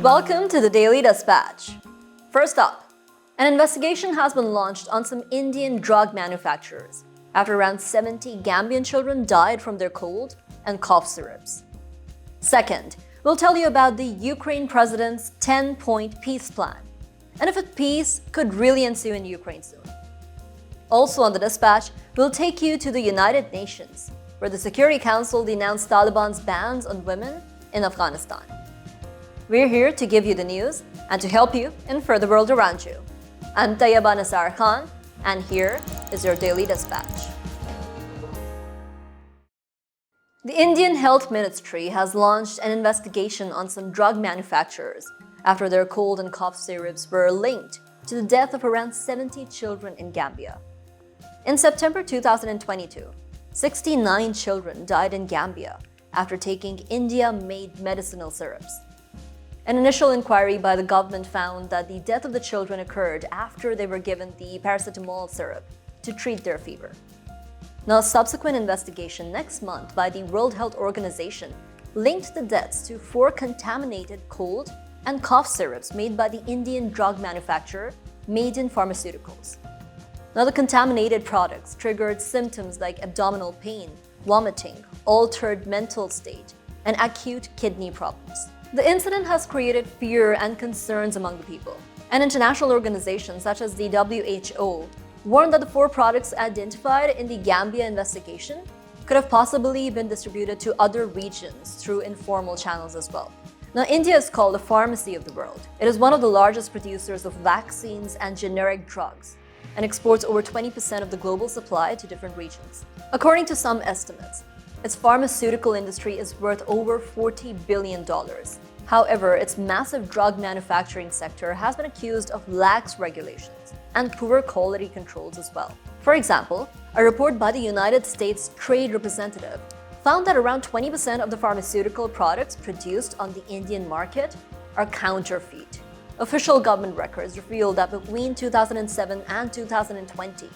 Welcome to the Daily Dispatch. First up, an investigation has been launched on some Indian drug manufacturers after around 70 Gambian children died from their cold and cough syrups. Second, we'll tell you about the Ukraine president's 10-point peace plan and if peace could really ensue in Ukraine soon. Also on the Dispatch, we'll take you to the United Nations, where the Security Council denounced Taliban's bans on women in Afghanistan. We're here to give you the news and to help you infer the world around you. I'm Tayyaba Nisar Khan, and here is your Daily Dispatch. The Indian Health Ministry has launched an investigation on some drug manufacturers after their cold and cough syrups were linked to the death of around 70 children in Gambia. In September 2022, 69 children died in Gambia after taking India-made medicinal syrups. An initial inquiry by the government found that the death of the children occurred after they were given the paracetamol syrup to treat their fever. Now, a subsequent investigation next month by the World Health Organization linked the deaths to 4 contaminated cold and cough syrups made by the Indian drug manufacturer Made in Pharmaceuticals. Now, the contaminated products triggered symptoms like abdominal pain, vomiting, altered mental state, and acute kidney problems. The incident has created fear and concerns among the people. An international organization such as the WHO warned that the 4 products identified in the Gambia investigation could have possibly been distributed to other regions through informal channels as well. Now, India is called the pharmacy of the world. It is one of the largest producers of vaccines and generic drugs and exports over 20% of the global supply to different regions. According to some estimates, its pharmaceutical industry is worth over $40 billion. However, its massive drug manufacturing sector has been accused of lax regulations and poor quality controls as well. For example, a report by the United States Trade Representative found that around 20% of the pharmaceutical products produced on the Indian market are counterfeit. Official government records reveal that between 2007 and 2020,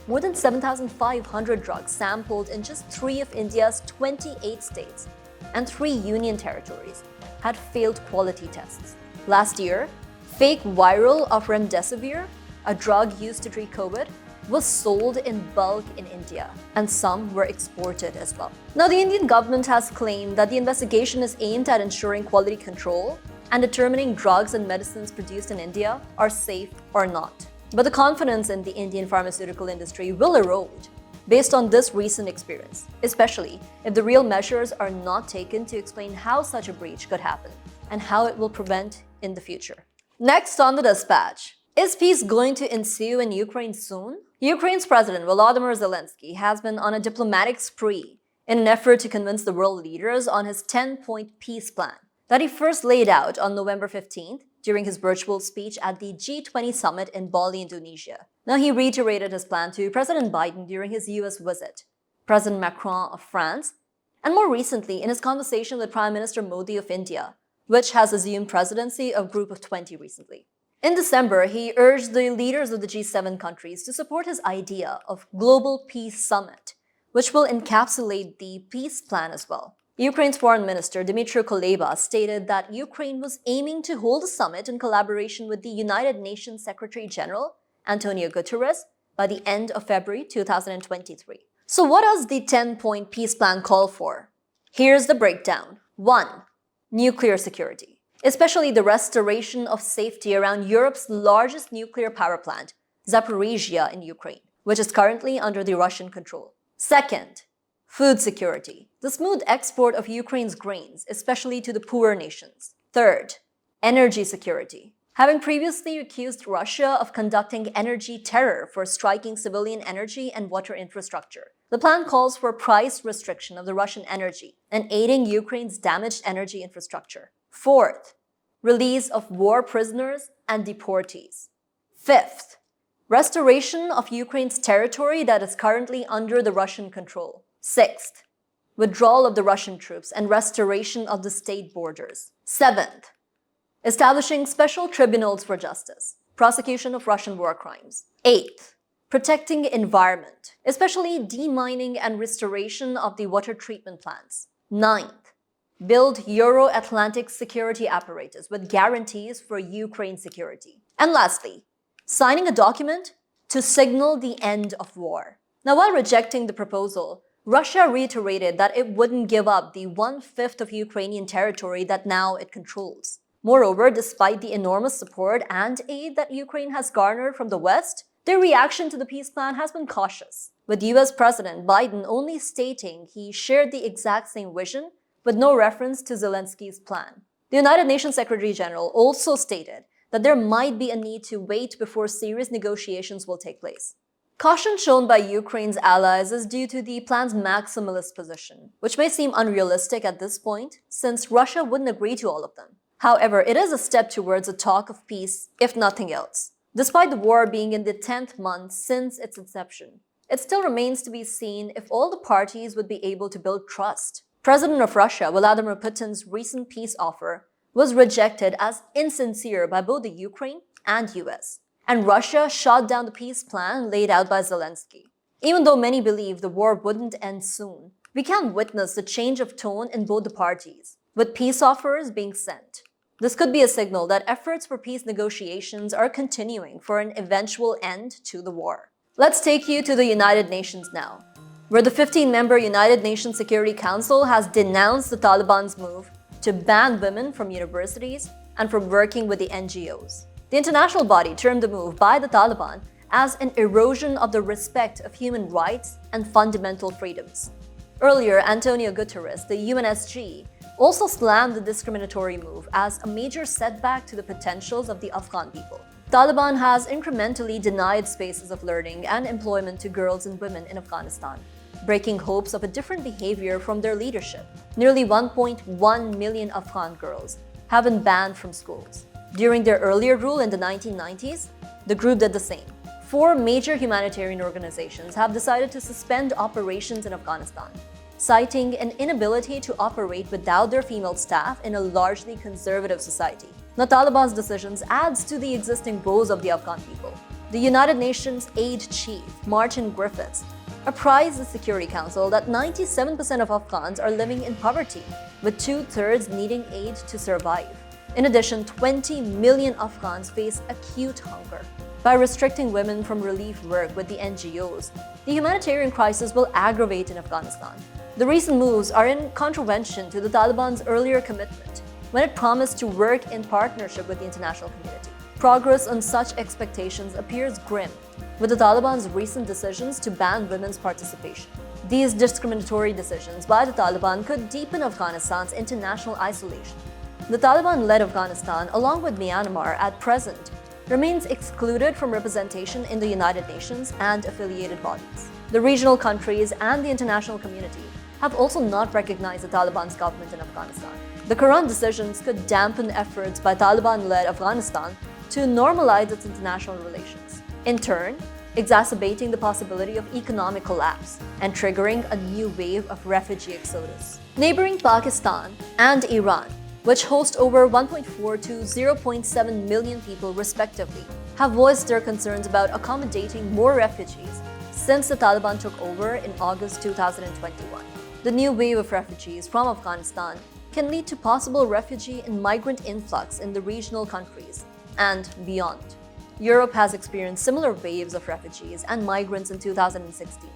more than 7,500 drugs sampled in just 3 of India's 28 states and 3 union territories had failed quality tests. Last year, fake viral of remdesivir, a drug used to treat COVID, was sold in bulk in India, and some were exported as well. Now, the Indian government has claimed that the investigation is aimed at ensuring quality control and determining drugs and medicines produced in India are safe or not. But the confidence in the Indian pharmaceutical industry will erode based on this recent experience, especially if the real measures are not taken to explain how such a breach could happen and how it will prevent in the future. Next on the Dispatch, is peace going to ensue in Ukraine soon? Ukraine's President Volodymyr Zelenskyy has been on a diplomatic spree in an effort to convince the world leaders on his 10-point peace plan that he first laid out on November 15th during his virtual speech at the G20 summit in Bali, Indonesia. Now, he reiterated his plan to President Biden during his US visit, President Macron of France, and more recently in his conversation with Prime Minister Modi of India, which has assumed presidency of Group of 20 recently. In December, he urged the leaders of the G7 countries to support his idea of Global Peace Summit, which will encapsulate the peace plan as well. Ukraine's Foreign Minister Dmytro Kuleba stated that Ukraine was aiming to hold a summit in collaboration with the United Nations Secretary General Antonio Guterres by the end of February 2023. So what does the 10-point peace plan call for? Here's the breakdown. 1. Nuclear security, especially the restoration of safety around Europe's largest nuclear power plant, Zaporizhzhia in Ukraine, which is currently under the Russian control. 2nd, food security, the smooth export of Ukraine's grains, especially to the poorer nations. 3rd, energy security, having previously accused Russia of conducting energy terror for striking civilian energy and water infrastructure. The plan calls for price restriction of the Russian energy and aiding Ukraine's damaged energy infrastructure. 4th, release of war prisoners and deportees. 5th, restoration of Ukraine's territory that is currently under the Russian control. 6th, withdrawal of the Russian troops and restoration of the state borders. 7th, establishing special tribunals for justice, prosecution of Russian war crimes. 8th, protecting environment, especially demining and restoration of the water treatment plants. 9th, build Euro-Atlantic security apparatus with guarantees for Ukraine security. And lastly, signing a document to signal the end of war. Now, while rejecting the proposal, Russia reiterated that it wouldn't give up the 1/5 of Ukrainian territory that now it controls. Moreover, despite the enormous support and aid that Ukraine has garnered from the West, their reaction to the peace plan has been cautious, with US President Biden only stating he shared the exact same vision, with no reference to Zelensky's plan. The United Nations Secretary General also stated that there might be a need to wait before serious negotiations will take place. Caution shown by Ukraine's allies is due to the plan's maximalist position, which may seem unrealistic at this point, since Russia wouldn't agree to all of them. However, it is a step towards a talk of peace, if nothing else. Despite the war being in the 10th month since its inception, it still remains to be seen if all the parties would be able to build trust. President of Russia, Vladimir Putin's recent peace offer was rejected as insincere by both the Ukraine and US. And Russia shot down the peace plan laid out by Zelenskyy. Even though many believe the war wouldn't end soon, we can witness the change of tone in both the parties, with peace offers being sent. This could be a signal that efforts for peace negotiations are continuing for an eventual end to the war. Let's take you to the United Nations now, where the 15-member United Nations Security Council has denounced the Taliban's move to ban women from universities and from working with the NGOs. The international body termed the move by the Taliban as an erosion of the respect of human rights and fundamental freedoms. Earlier, Antonio Guterres, the UNSG, also slammed the discriminatory move as a major setback to the potentials of the Afghan people. Taliban has incrementally denied spaces of learning and employment to girls and women in Afghanistan, breaking hopes of a different behavior from their leadership. Nearly 1.1 million Afghan girls have been banned from schools. During their earlier rule in the 1990s, the group did the same. 4 major humanitarian organizations have decided to suspend operations in Afghanistan, citing an inability to operate without their female staff in a largely conservative society. Now, Taliban's decisions adds to the existing woes of the Afghan people. The United Nations Aid Chief, Martin Griffiths, apprised the Security Council that 97% of Afghans are living in poverty, with 2/3 needing aid to survive. In addition, 20 million Afghans face acute hunger. By restricting women from relief work with the NGOs, the humanitarian crisis will aggravate in Afghanistan. The recent moves are in contravention to the Taliban's earlier commitment, when it promised to work in partnership with the international community. Progress on such expectations appears grim, with the Taliban's recent decisions to ban women's participation. These discriminatory decisions by the Taliban could deepen Afghanistan's international isolation. The Taliban-led Afghanistan, along with Myanmar at present, remains excluded from representation in the United Nations and affiliated bodies. The regional countries and the international community have also not recognized the Taliban's government in Afghanistan. The current decisions could dampen efforts by Taliban-led Afghanistan to normalize its international relations, in turn, exacerbating the possibility of economic collapse and triggering a new wave of refugee exodus. Neighboring Pakistan and Iran, which host over 1.4 to 0.7 million people respectively, have voiced their concerns about accommodating more refugees since the Taliban took over in August 2021. The new wave of refugees from Afghanistan can lead to possible refugee and migrant influx in the regional countries and beyond. Europe has experienced similar waves of refugees and migrants in 2016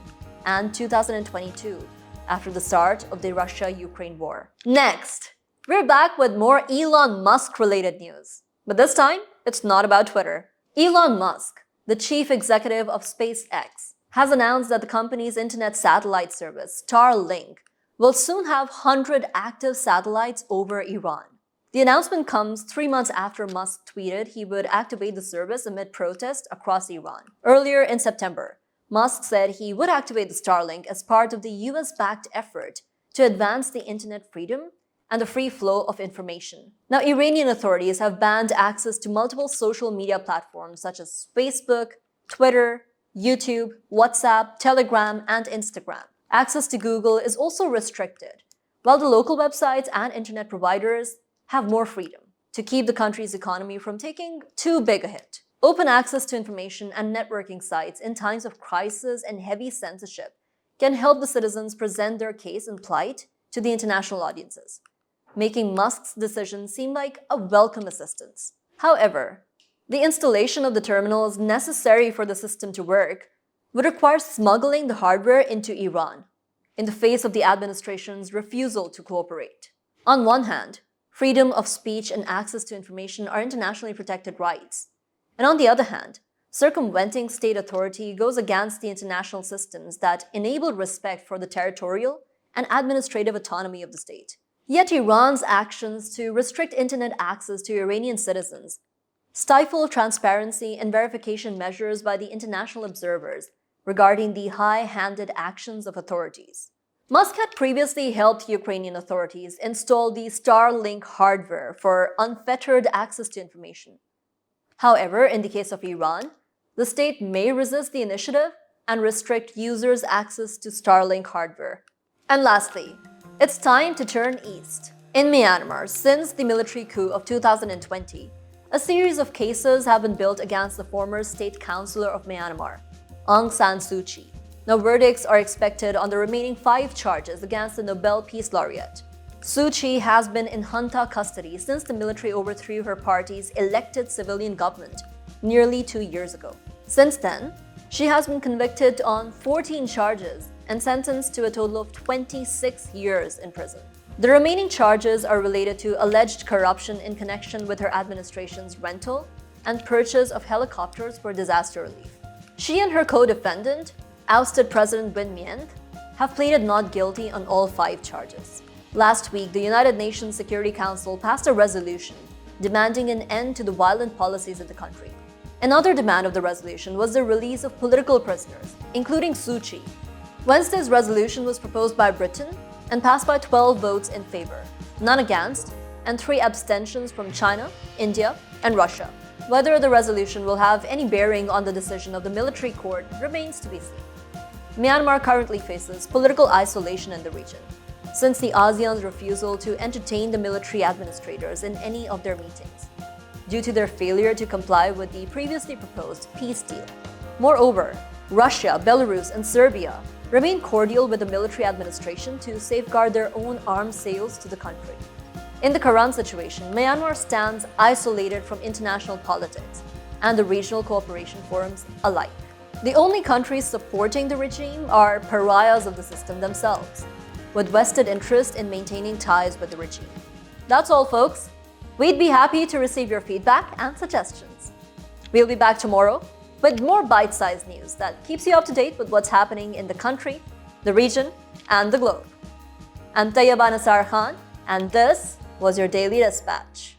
and 2022 after the start of the Russia-Ukraine war. Next, we're back with more Elon Musk-related news. But this time, it's not about Twitter. Elon Musk, the chief executive of SpaceX, has announced that the company's internet satellite service, Starlink, will soon have 100 active satellites over Iran. The announcement comes 3 months after Musk tweeted he would activate the service amid protests across Iran. Earlier in September, Musk said he would activate the Starlink as part of the US-backed effort to advance the internet freedom and the free flow of information. Now, Iranian authorities have banned access to multiple social media platforms such as Facebook, Twitter, YouTube, WhatsApp, Telegram, and Instagram. Access to Google is also restricted, while the local websites and internet providers have more freedom to keep the country's economy from taking too big a hit. Open access to information and networking sites in times of crisis and heavy censorship can help the citizens present their case and plight to the international audiences. making Musk's decision seem like a welcome assistance. However, the installation of the terminals necessary for the system to work would require smuggling the hardware into Iran, in the face of the administration's refusal to cooperate. On one hand, freedom of speech and access to information are internationally protected rights. And on the other hand, circumventing state authority goes against the international systems that enable respect for the territorial and administrative autonomy of the state. Yet Iran's actions to restrict internet access to Iranian citizens stifle transparency and verification measures by the international observers regarding the high-handed actions of authorities. Musk had previously helped Ukrainian authorities install the Starlink hardware for unfettered access to information. However, in the case of Iran, the state may resist the initiative and restrict users' access to Starlink hardware. And lastly, it's time to turn east. In Myanmar, since the military coup of 2020, a series of cases have been built against the former state councillor of Myanmar, Aung San Suu Kyi. Now, verdicts are expected on the remaining 5 charges against the Nobel Peace Laureate. Suu Kyi has been in junta custody since the military overthrew her party's elected civilian government nearly 2 years ago. Since then, she has been convicted on 14 charges and sentenced to a total of 26 years in prison. The remaining charges are related to alleged corruption in connection with her administration's rental and purchase of helicopters for disaster relief. She and her co-defendant, ousted President Win Myint, have pleaded not guilty on all 5 charges. Last week, the United Nations Security Council passed a resolution demanding an end to the violent policies in the country. Another demand of the resolution was the release of political prisoners, including Suu Kyi. Wednesday's resolution was proposed by Britain and passed by 12 votes in favor, none against, and 3 abstentions from China, India, and Russia. Whether the resolution will have any bearing on the decision of the military court remains to be seen. Myanmar currently faces political isolation in the region, since the ASEAN's refusal to entertain the military administrators in any of their meetings, due to their failure to comply with the previously proposed peace deal. Moreover, Russia, Belarus, and Serbia remain cordial with the military administration to safeguard their own arms sales to the country. In the current situation, Myanmar stands isolated from international politics and the regional cooperation forums alike. The only countries supporting the regime are pariahs of the system themselves, with vested interest in maintaining ties with the regime. That's all, folks. We'd be happy to receive your feedback and suggestions. We'll be back tomorrow with more bite-sized news that keeps you up to date with what's happening in the country, the region, and the globe. I'm Tayyaba Nisar Khan, and this was your Daily Dispatch.